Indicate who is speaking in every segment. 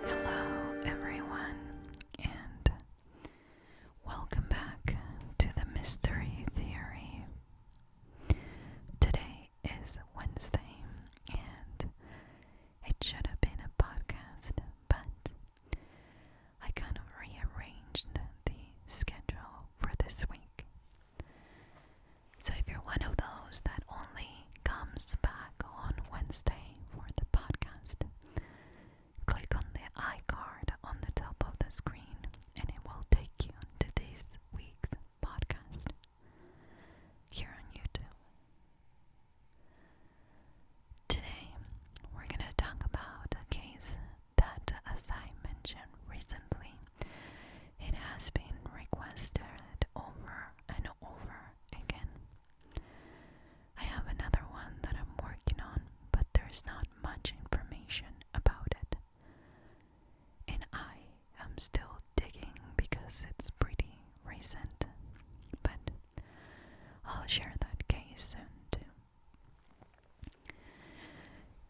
Speaker 1: Hello, everyone, and welcome back to the Mystery Theory. Today is Wednesday, and it should have been a podcast, but I kind of rearranged the schedule for this week. So if you're one of those that only comes back on Wednesday for the podcast, click on the iCard on the top of the screen and it will take you to this week's podcast here on YouTube. Today, we're going to talk about a case that, as I mentioned recently, it has been requested over and over again. I have another one that I'm working on, but there's not much information about it. And I am still digging because it's pretty recent, but I'll share that case soon too.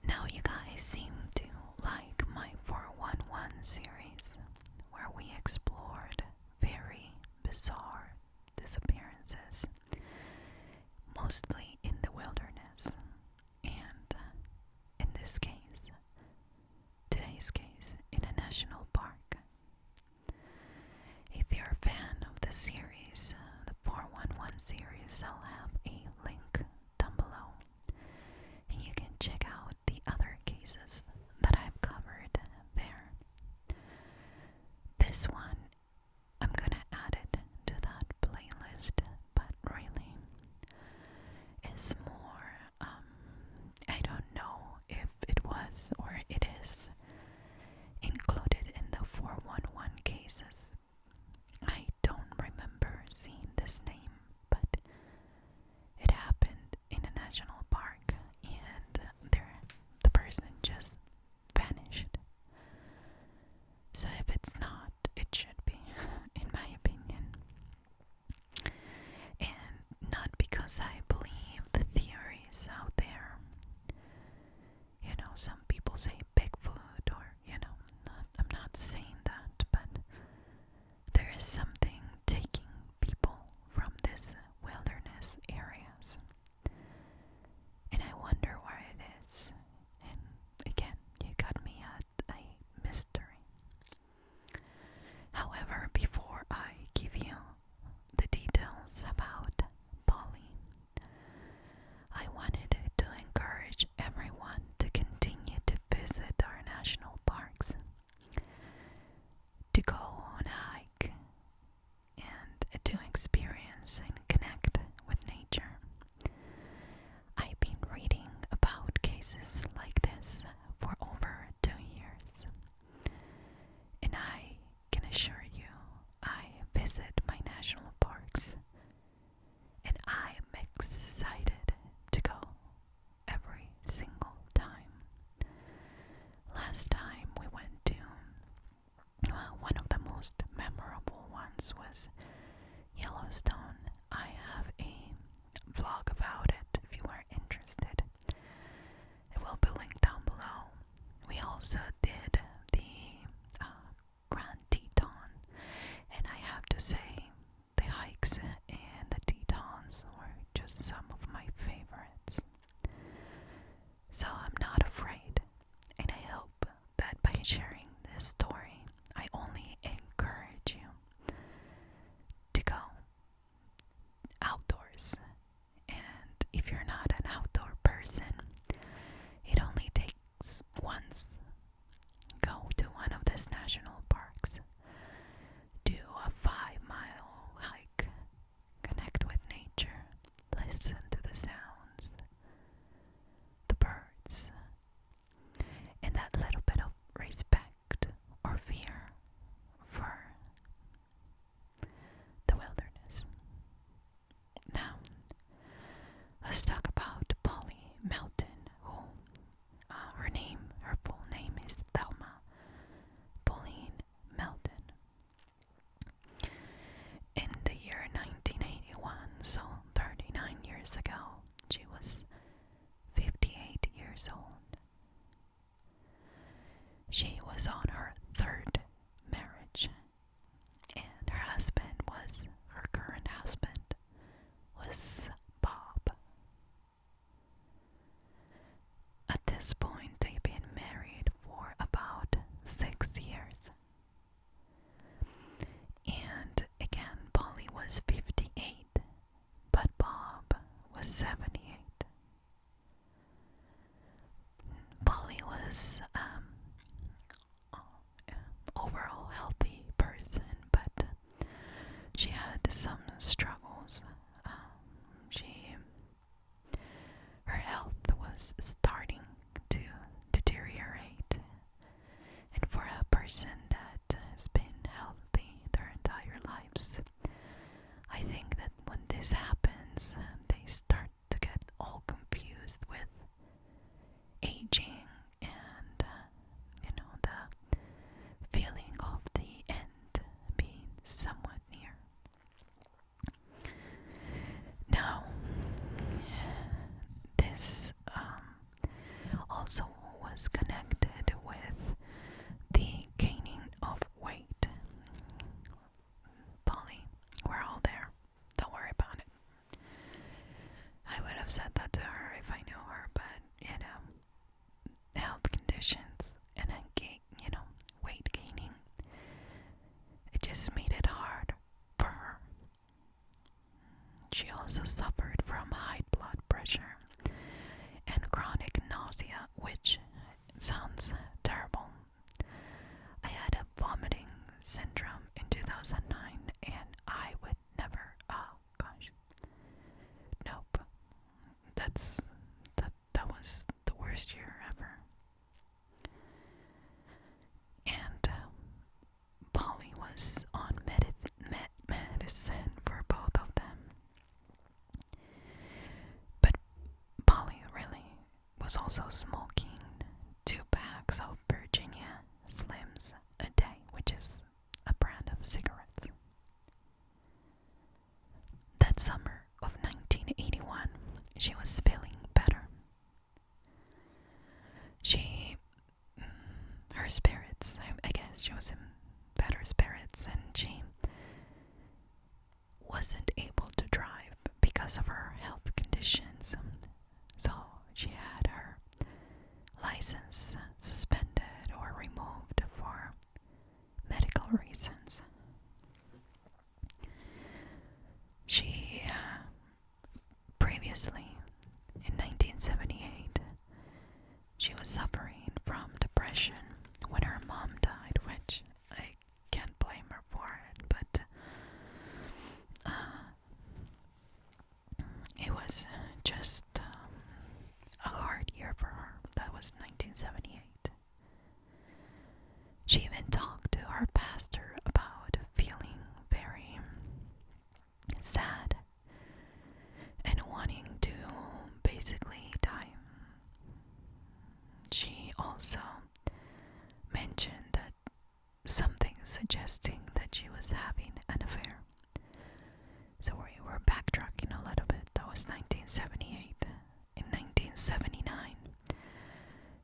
Speaker 1: Now you guys seem to like my 411 series, where we explored very bizarre disappearances, mostly in the wilderness, and in this case, today's case, in a national park. If you're a fan of the series, the 411 series, I'll have a link down below, and you can check out the other cases that I've covered there. This one, I'm gonna add it to that playlist, but really, it's more, I don't know if it was or it is included in the 411 cases. I don't remember seeing this name, but it happened in a national park and the person just vanished. So if it's not, it should be, in my opinion. And not because I believe the theories out there. You know, some people say Bigfoot, or, I'm not saying that, but there is something taking people from these wilderness areas. And I wonder where it is. And again, you got me at a mystery. However, before I give you the details about Pauline, I wanted to encourage everyone to continue to visit our national parks, to go on a hike, and to experience and connect with nature. I've been reading about cases like this for over 2 years, and I can assure you I visit my national parks, and I am excited to go every single time. Last time we went to one of the most memorable ones was Yellowstone. I have a vlog about it if you are interested. It will be linked down below. We also did the Grand Teton, and I have to say the hikes and the Tetons were just some of my favorites. So I'm not afraid, and I hope that by sharing this story, I only encourage you to go outdoors. And if you're not an outdoor person, it only takes once. Go to one of these national parks, do a 5-mile hike, connect with nature, listen to the sounds, the birds, and that little bit of respect or fear for the wilderness. Now, let's talk about Pauline Melton, who her full name is Thelma. Pauline Melton. In the year 1981, so 39 years ago, she was 58 years old. She was on her person that has been healthy their entire lives, I think that when this happens, they start to get all confused with aging and, the feeling of the end being somewhat near. Now, this also was connected with the gaining of weight. Polly, we're all there. Don't worry about it. I would have said that to her if I knew her, but health conditions and weight gaining, it just made it hard for her. She also suffered from high blood pressure and chronic nausea, which sounds terrible. I had a vomiting syndrome in 2009, and I would never, oh gosh, nope, that was the worst year ever. And Polly was on medicine for both of them. But Polly really was also smoking 2 packs of Virginia Slims a day, which is a brand of cigarettes. That summer of 1981, she was feeling better. Her spirits, I guess she was in better spirits, and she wasn't able to drive because of her health conditions. So she had her license suspended or removed for medical reasons. She previously, in 1978, she was suffering from depression when her mom died, which I can't blame her for it, but it was just a hard year for her. That was 1978. She even talked to her pastor about feeling very sad and wanting to basically die. She also mentioned that something suggesting that she was having an affair. So we were backtracking a little bit. That was 1978. In 1979,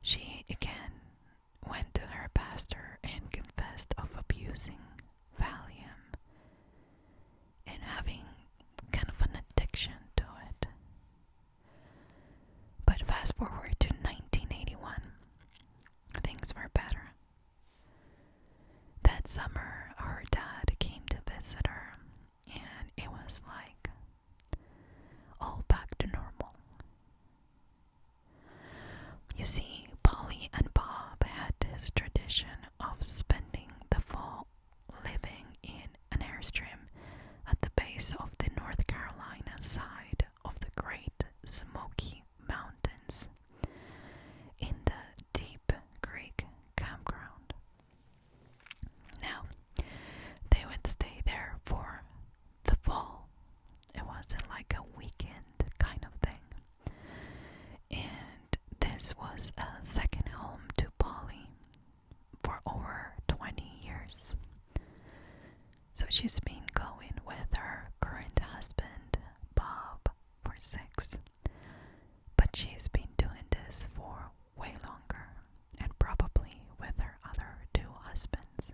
Speaker 1: she again went to her pastor and confessed of abusing Valium and having kind of an addiction to it. But fast forward to 1981, things were better. That summer, her dad came to visit her, and it was like all back to normal. You see, Polly and Bob had this tradition of spending the fall living in an airstream at the base of the North Carolina side of the Great Smoky Mountains in the Deep Creek campground. Now, they would stay there for the fall. It wasn't like a weekend kind of thing. And this was a second home to Polly for over 20 years. So she's been going with her current husband, Bob, for 6. But she's been doing this for way longer, and probably with her other 2 husbands.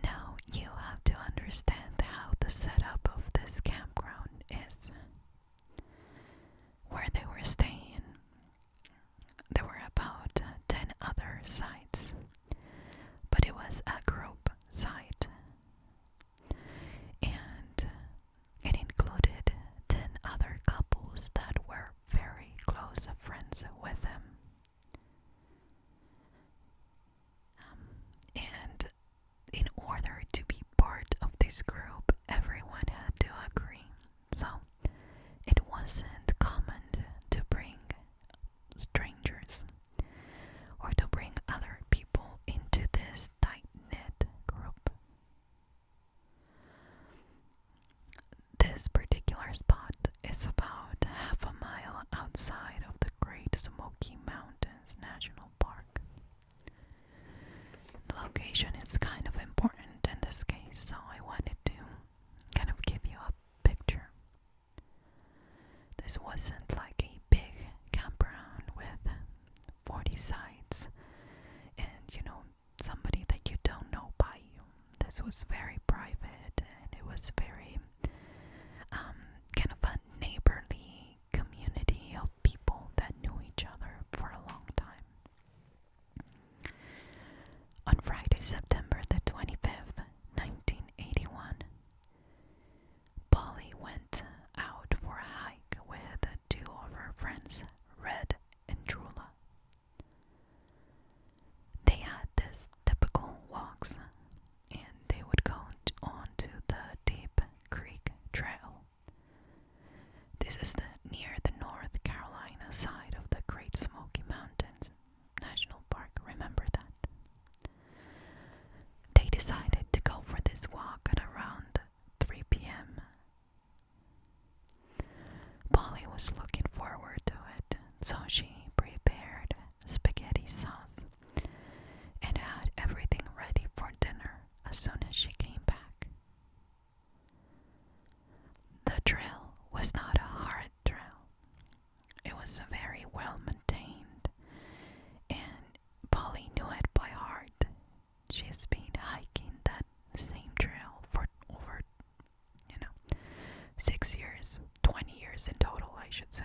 Speaker 1: Now you have to understand how the setup of this campground is. Where they were staying, there were about 10 other sites, but it was a group site, and it included 10 other couples that were very close friends with them. And in order to be part of this group, everyone had to agree. So it wasn't common to bring strangers or to bring other sides, and somebody that you don't know by you. This was very private, and it was very kind of a neighborly community of people that knew each other for a long time. On Friday, September the 25th, 1981, Polly went out for a hike with two of her friends, Red and Drula. They had this typical walks, and they would go onto the Deep Creek Trail. This is near the North Carolina side of the Great Smoky Mountains National Park. Remember that? They decided to go for this walk at around 3 p.m. Polly was looking forward to it, so she prepared spaghetti sauce and had everything ready for dinner as soon as she came back. The trail was not a hard trail. It was very well maintained, and Polly knew it by heart. She's been hiking that same trail for over, 6 years, 20 years in total, I should say.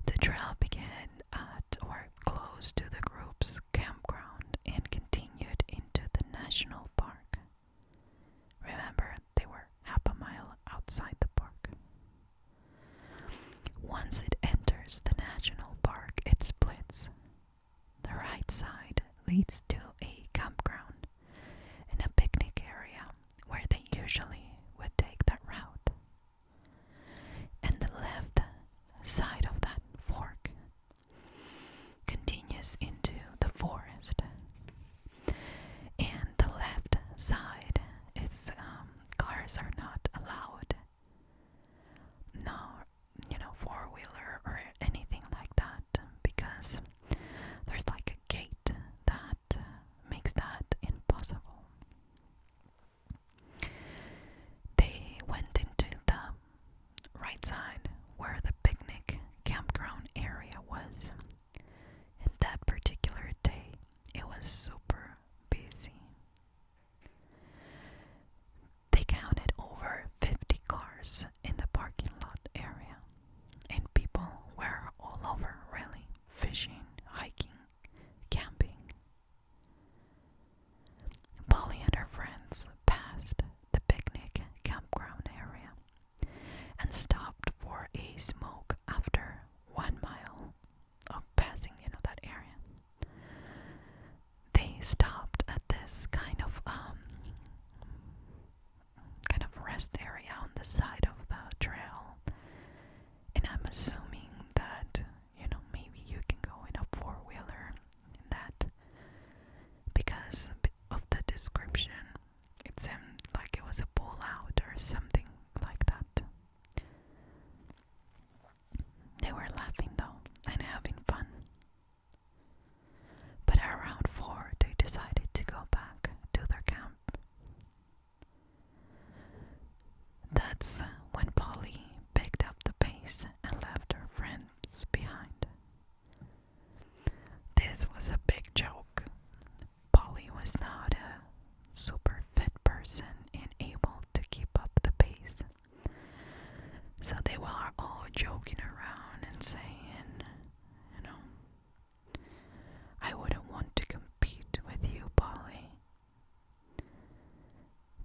Speaker 1: The trail began at or close to the group's campground and continued into the national park. Remember, they were half a mile outside the park. Once it enters the national park, it splits. The right side leads to a campground and a picnic area where they usually would take that route. And the left side of that fork continues into the forest. And the left side is cars are not allowed. No, four-wheeler or anything like that, because there's like a gate that makes that impossible. They went into the right side where the picnic campground area was. And that particular day, it was super busy. They counted over 50 cars in the parking lot area, and people were all over, really, fishing, hiking, camping. Polly and her friends passed the picnic campground area and stopped for a smoke after 1 mile of passing, that area. They stopped at this kind of rest area on the side of the trail, and I'm assuming that maybe you can go in a four-wheeler in that, because of the description it seemed like it was a pull-out or something like that. They were laughing though and having fun, but around 4 they decided to go back to their camp. That's when Polly picked up the pace and left her friends behind. This was a big joke. Polly was not a super fit person and able to keep up the pace. So they were all joking around and saying, I wouldn't want to compete with you, Polly.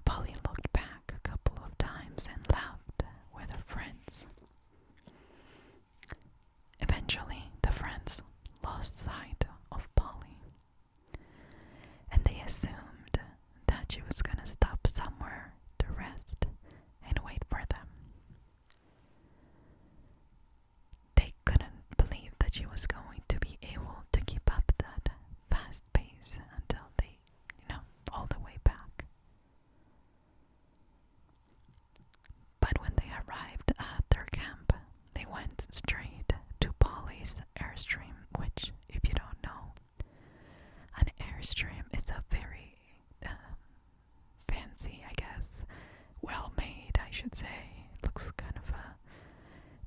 Speaker 1: Polly looked back a couple of times and laughed with her friends. Eventually, the friends lost sight of Polly, and they assumed that she was going to stop somewhere to rest and wait for them. They couldn't believe that she was going to be able to keep up that fast pace until they, all the way back. But when they arrived at their camp, they went straight to Polly's Airstream, which, if you don't know, an Airstream is a very fancy, I guess, well made, I should say. It looks kind of a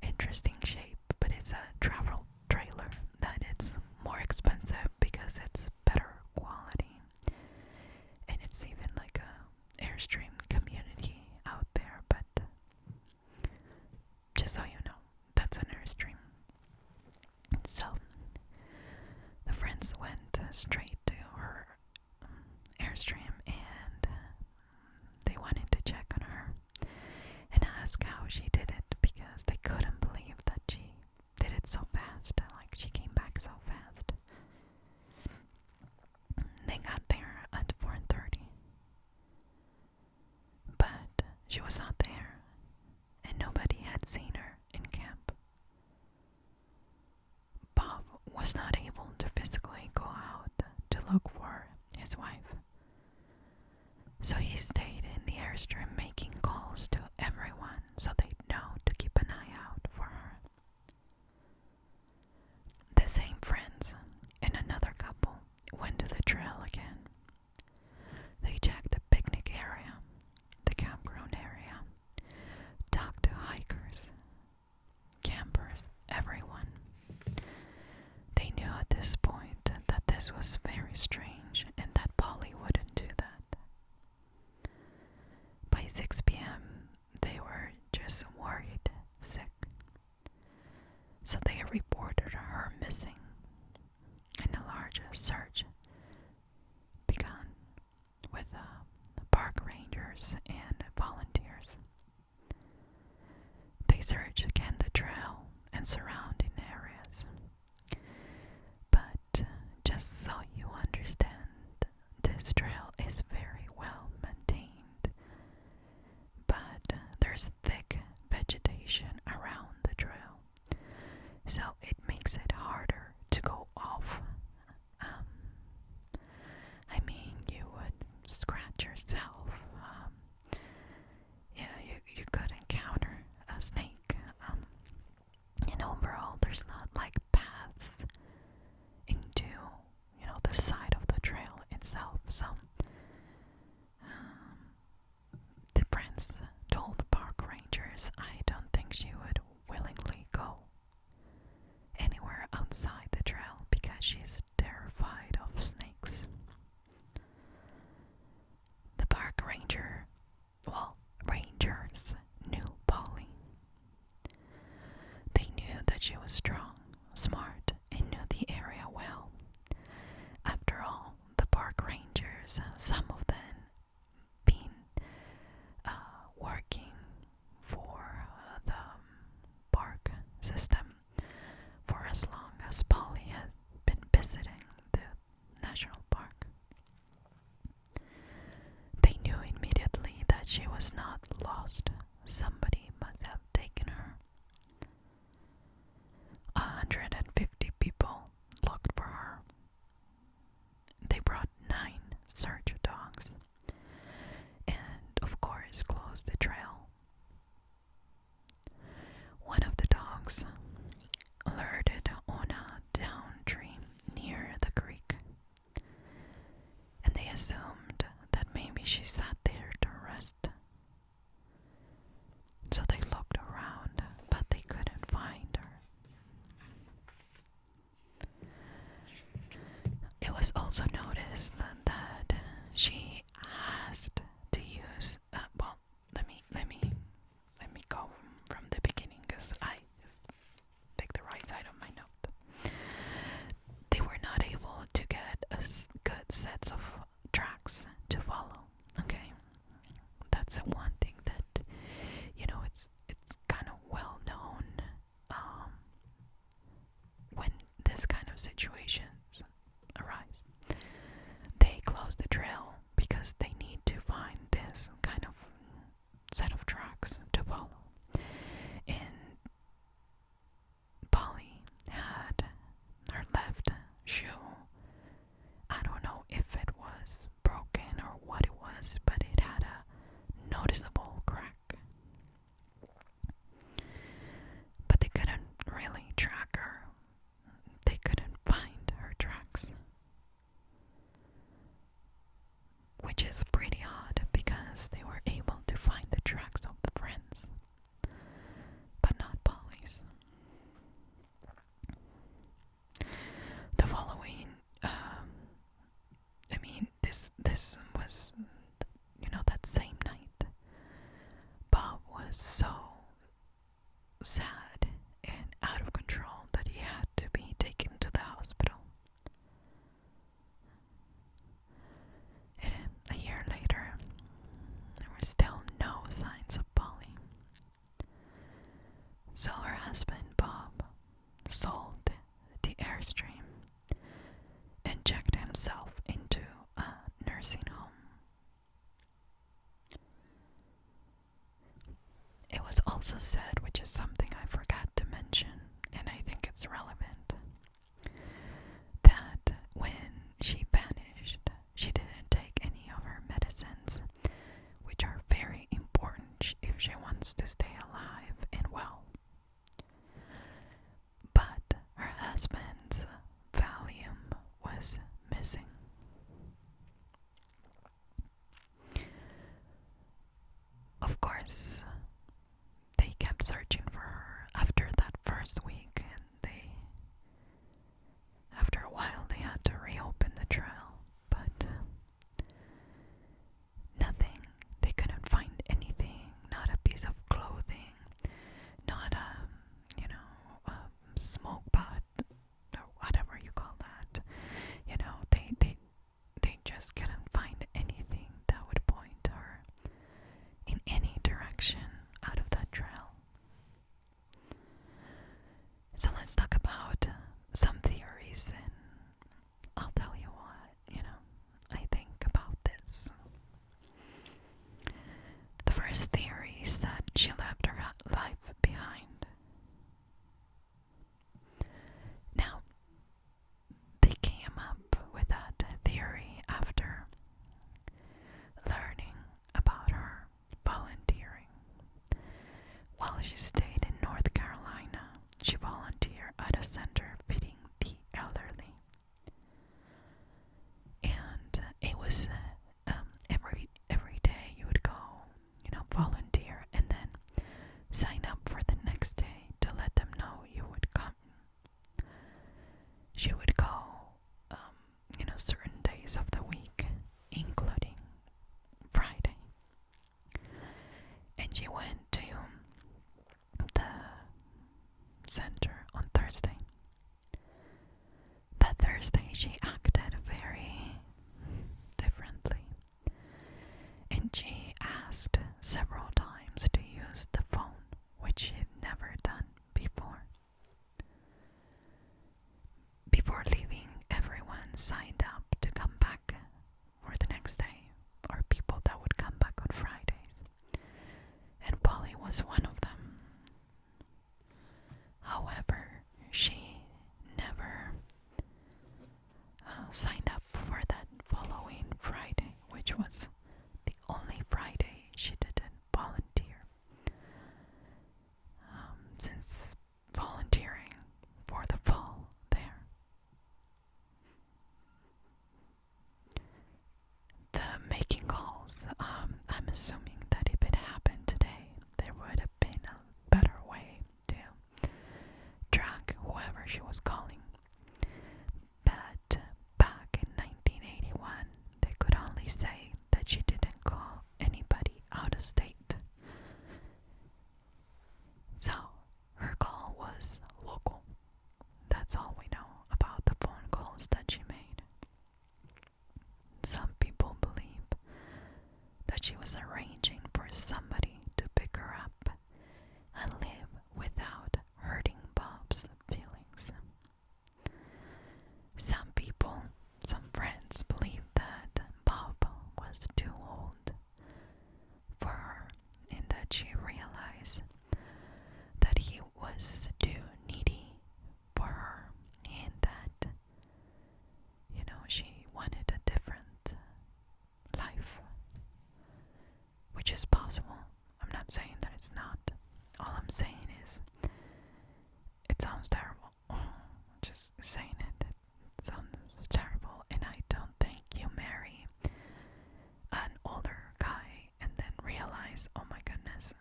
Speaker 1: interesting shape, but it's a travel because it's better quality. And it's even like a Airstream community out there, but just so you know, that's an Airstream. So the friends went straight to her Airstream and they wanted to check on her and ask how she did it because they couldn't believe that she did it so fast, like she came back so fast. They got there at 4:30, but she was not there and nobody had seen her in camp. Bob was not able to physically go out to look for his wife, so he stayed in the Airstream making calls to everyone so they'd know to keep an eye out for her. The same friends and another couple went to the trail again. They checked the picnic area, the campground area, talked to hikers, campers, everyone. They knew at this point that this was very strange and that Polly wouldn't do that. By 6 p.m., they were just worried sick. So they reported her missing, and a large search began with the park rangers and volunteers. They searched again the trail and surrounding areas. But just so you understand, this trail is very well maintained, but there's thick vegetation around the trail, so it makes it harder to go off. I mean, you would scratch yourself. You could encounter a snake. And overall, there's not like paths into, the side of the trail itself. So, the friends told the park rangers, I don't think she would willingly go anywhere outside the trail because she's terrified of snakes. The park rangers knew Pauline. They knew that she was strong, smart, and knew the area well. After all, the park rangers, some of them been working for the park system for as long as Polly had been visiting the national park. They knew immediately that she was not lost. Somebody must have taken her. 150 people looked for her. They brought 9 search dogs and, of course, closed the trail. One of the dogs alerted on a down tree near the creek, and they assumed that maybe she sat there to rest. So they looked around, but they couldn't find her. It was also noticed that she asked to use. Let me go from the beginning because I just take the right side of my note. They were not able to get a good sets of tracks to follow. Okay, that's the one thing that it's kind of well known when this kind of situations arise. They close the trail because they need to find this kind of set of tracks to follow. And Polly had her left shoe. I don't know if it was broken or what it was, but it had a noticeable crack. But they couldn't really track her. They couldn't find her tracks. Which is pretty odd because they were able to find the tracks of the friends, but not Polly's. The following husband, Bob, sold the Airstream and checked himself into a nursing home. It was also said, which is something I forgot to mention, and I think it's relevant, that when she vanished, she didn't take any of her medicines, which are very important if she wants to stay alive and well. But her husband's Valium was missing. Of course, they kept searching for her after that first week, and after a while, they had to reopen the trail, but nothing. They couldn't find anything, not a piece of clothing, not a smoke pot, or whatever you call that. They just couldn't find anything that would point her in any direction out of that trail. So let's talk about some theories, and I'll tell you what, I think about this. The first theory is that she left her life behind. Now, they came up with that theory after learning about her volunteering. While she stayed in North Carolina, she volunteered at a center feeding the elderly. And it was every day you would go, volunteer, and then sign up for the next day to let them know you would come. She would go, certain days of the week, including Friday. And she went to the center on Thursday. That Thursday she acted very differently, and she asked several times to use the phone, which she'd never done before. Before leaving, everyone signed up to come back for the next day, or people that would come back on Fridays, and Polly was one of them. However, she never signed up for that following Friday, which was the only Friday she didn't volunteer. Since volunteering for the fall there. The making calls, I'm assuming that if it happened today, there would have been a better way to track whoever she was calling. But back in 1981, they could only say that she didn't call anybody out of state. So, her call was local. That's all we know about the phone calls that she made. Some people believe that she was arranging for somebody to pick her up and live without hurting Bob's feelings. Some people, some friends, believe that Bob was too old for her, and that she realized that he was too needy for her, and that, she wanted a different life, which is possible. I'm not saying that it's not. All I'm saying is, it sounds terrible. Just saying it sounds terrible, and I don't think you marry an older guy and then realize, oh my goodness,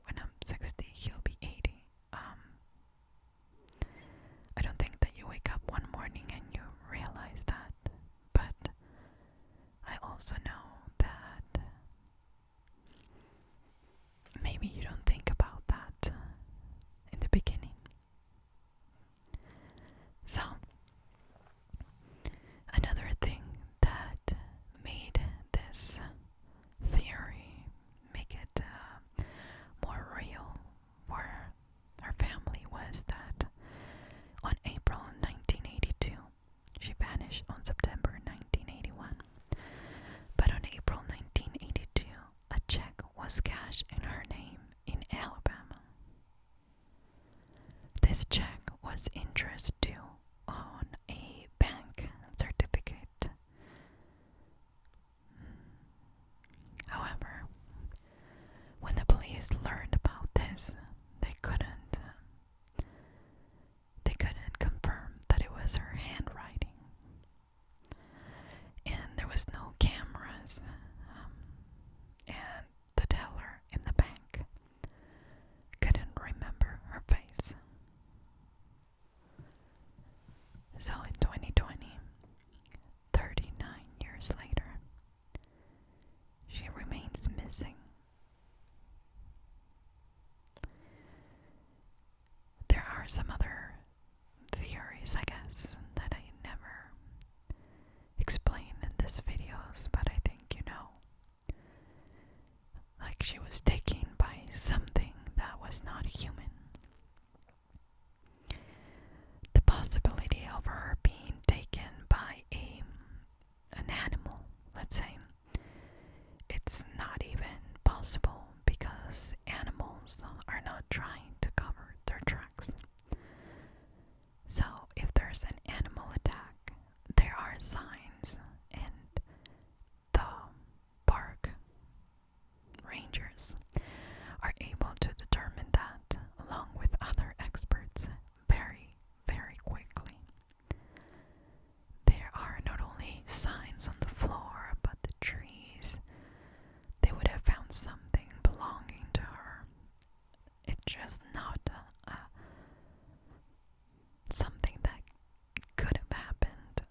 Speaker 1: when I'm 60, he'll be 80. I don't think that you wake up one morning and you realize that, but I also know that maybe you don't think about that in the beginning. So, another thing that made this theory make it more real for her family was cash on September 1981, but on April 1982, a check was cashed in her name in Alabama. This check was interest due on a bank certificate. However, when the police learned about this, they couldn't confirm that it was her handwriting. And there was no cameras, and the teller in the bank couldn't remember her face. So in 2020, 39 years later, she remains missing. There are some other theories, I guess, that I never explain in these videos, but I think you know. Like she was taken by something that was not human. The possibility of her being taken by an animal, let's say, it's not even possible because animals are not trying to cover their tracks. So if there's an animal attack, there are signs, and the park rangers are able to determine that, along with other experts, very, very quickly. There are not only signs on the floor, but the trees. They would have found something belonging to her. It's just not something that could have happened.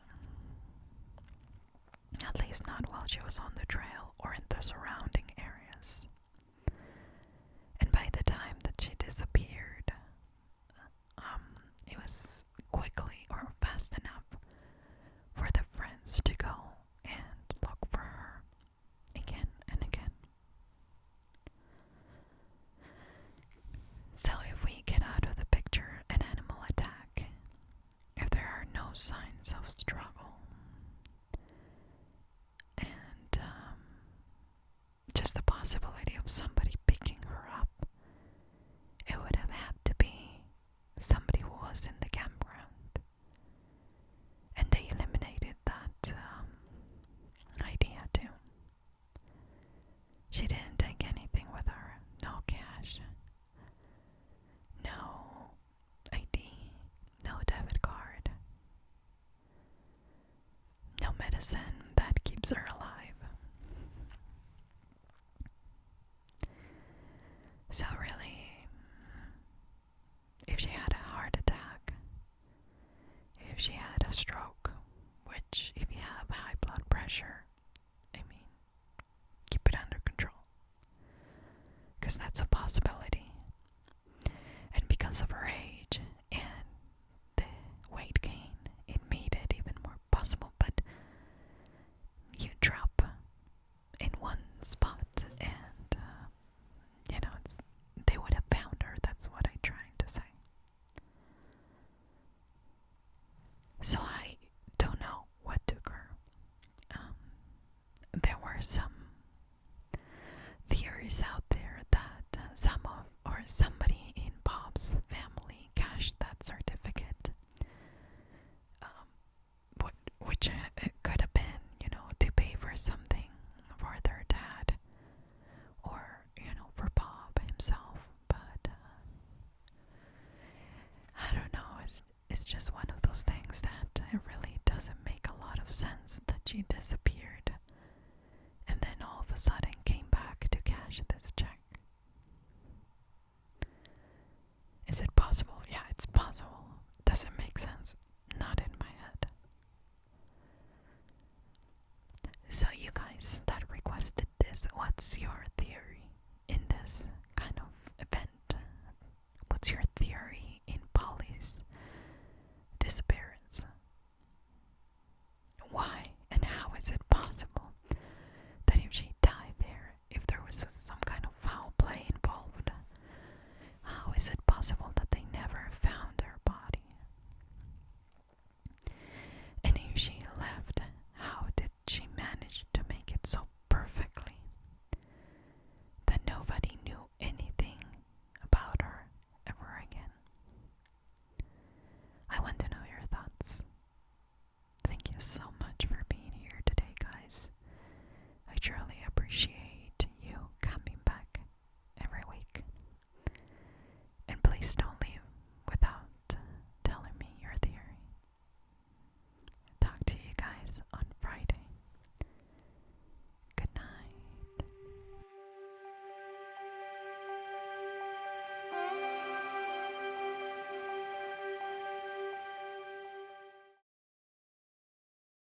Speaker 1: At least not while she was on the trail or in the surrounding areas. And by the time that she disappeared, it was quickly or fast enough for the friends to go and look for her again and again. So if we get out of the picture an animal attack, if there are no signs of struggle, and just the possibility of somebody picking her up, it would have had to be somebody who was in the campground. And they eliminated that idea too. She didn't take anything with her. No cash, no ID, no debit card, no medicine that keeps her alive. So really, if she had a heart attack, if she had a stroke, which if you have high blood pressure, I mean, keep it under control, because that's a possibility. And because of her age and the weight gain, it made it even more possible. But you drop in one spot and they would have found her. That's what I'm trying to say. So I don't know what took her. There were some theories out there that somebody in Bob's family cashed that certificate, which could have been, to pay for something for their dad, or for Bob himself. But I don't know. It's just one of those things that it really doesn't make a lot of sense that she disappeared and then all of a sudden came back to cash this check. Is it possible? Yeah, it's possible. Does it make sense? Not in my head. So you guys that requested this, what's your